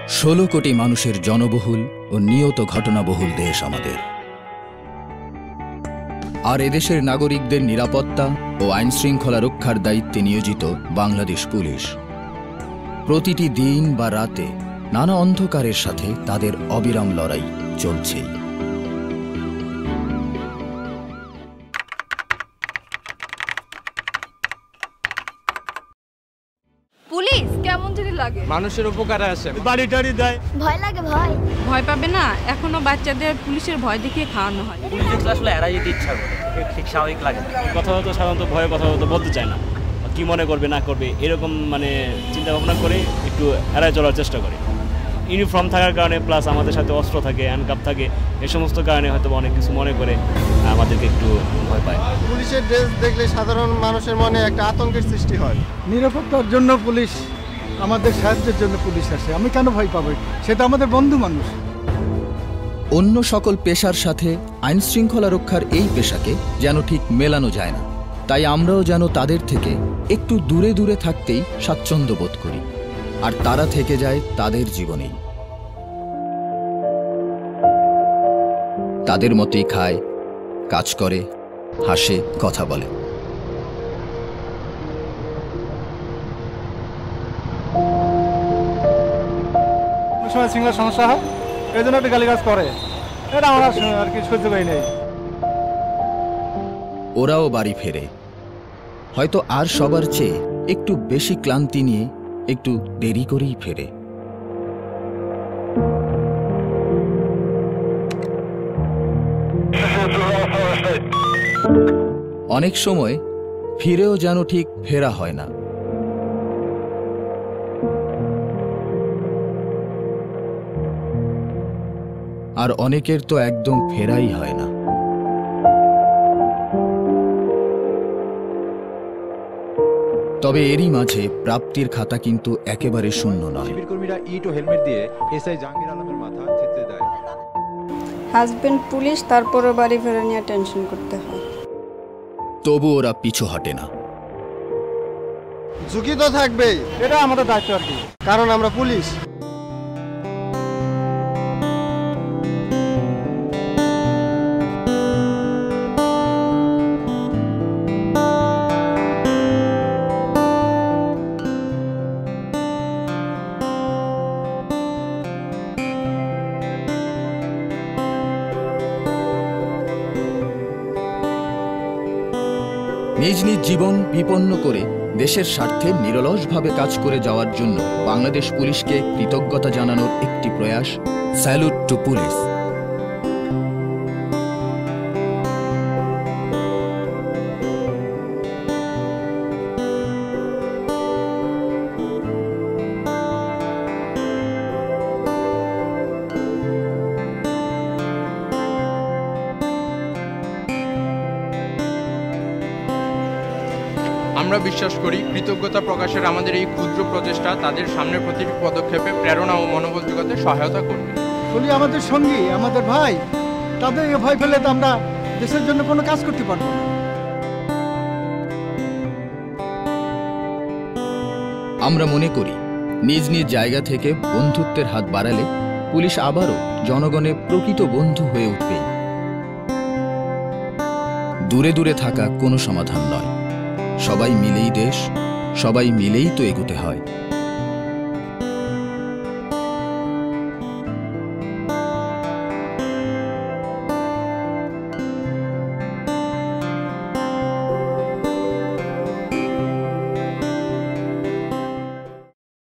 16 কোটি মানুষের জনবহুল ও নিয়ত ঘটনাবহুল দেশ আমাদের। আর এদেশের নাগরিকদের নিরাপত্তা ও আইন শৃঙ্খলা রক্ষার দায়িত্বে নিয়োজিত বাংলাদেশ পুলিশ। প্রতিটি দিন বা রাতে নানা অন্ধকারের সাথে তাদের অবিরাম লড়াই চলছেই। পুলিশ কেমন জানি লাগে, মানুষের উপকারে আসে, বাড়ি টাড়ি দেয়। ভয় লাগে, ভয় পাবে না। এখনো বাচ্চাদের পুলিশের ভয় দেখিয়ে খাওয়ানো হয়। পুলিশ আসলে এড়াই যেতে ইচ্ছা করে, ঠিক স্বাভাবিক লাগে। কথা হয়তো সাধারণত ভয়ে কথা হয়তো বলতে চায় না, কি মনে করবে না করবে এরকম চিন্তা ভাবনা করে একটু এড়াই চলার চেষ্টা করে। ইউনিফর্ম থাকার কারণে প্লাস আমাদের সাথে অস্ত্র থাকে, হ্যান্ডকাপ থাকে, এই সমস্ত কারণে হয়তো অনেক কিছু মনে করে আমাদেরকে একটু ভয় পায়। পুলিশের ড্রেস দেখলে সাধারণ মানুষের মনে একটা আতঙ্কের সৃষ্টি হয়। নিরাপত্তার জন্য পুলিশ, আমাদের সাহায্যের জন্য পুলিশ আসে। আমি কেন ভয় পাবো? সেটা আমাদের বন্ধু মানুষ। অন্য সকল পেশার সাথে আইন শৃঙ্খলা রক্ষার এই পেশাকে যেন ঠিক মেলানো যায় না। তাই আমরাও যেন তাদের থেকে একটু দূরে দূরে থাকতেই স্বাচ্ছন্দ্য বোধ করি, আর তারা থেকে যায় তাদের জীবনেই। তাদের মতোই খায়, কাজ করে, হাসে, কথা বলে। সময় সিঙ্গার সমস্যা হয়, এই জন্য একটা গালিগালাজ করে। এটা আমার আর কি সহ্য করি নেই। ওরাও বাড়ি ফেরে, হয়তো আর সবার চেয়ে একটু বেশি ক্লান্তি নিয়ে, একটু দেরি করেই ফেরে। অনেক সময় ফিরেও যেন ঠিক ফেরা হয় না। আর অনেকের তো একদম ফেরাই হয় না। তবে এরই মাঝে প্রাপ্তির খাতা কিন্তু একেবারে শূন্য নয়। শিবিরকর্মীরা ইট ও হেলমেট দিয়ে এসআই জাহাঙ্গীর আলমের মাথা থেতলে দেয়। হাজবেন্ড পুলিশ, তারপরে বাড়ি ফেরা নিয়ে টেনশন করতে হয়। তবু ওরা পিছু হটে না। ঝুঁকি তো থাকবেই, এটা আমাদের দায়িত্ব আর কি, কারণ আমরা পুলিশ। নিজ নিজ জীবন বিপন্ন করে দেশের স্বার্থে নিরলসভাবে কাজ করে যাওয়ার জন্য বাংলাদেশ পুলিশকে কৃতজ্ঞতা জানানোর একটি প্রয়াস, স্যালুট টু পুলিশ। আমরা বিশ্বাস করি কৃতজ্ঞতা প্রকাশের আমাদের এই ক্ষুদ্র প্রচেষ্টা তাদের সামনের প্রতিটি পদক্ষেপে প্রেরণা ও মনোবল যোগাতে সহায়তা করবে। পুলিশ আমাদের সঙ্গী, আমাদের ভাই। তাদের ভয় ফেলে তো আমরা দেশের জন্য কোনো কাজ করতে পারবো না। আমরা মনে করি নিজ নিজ জায়গা থেকে বন্ধুত্বের হাত বাড়ালে পুলিশ আবারও জনগণের প্রকৃত বন্ধু হয়ে উঠবে। দূরে দূরে থাকা কোনো সমাধান নয়। সবাই মিলেই দেশ, সবাই মিলেই তো এগোতে হয়।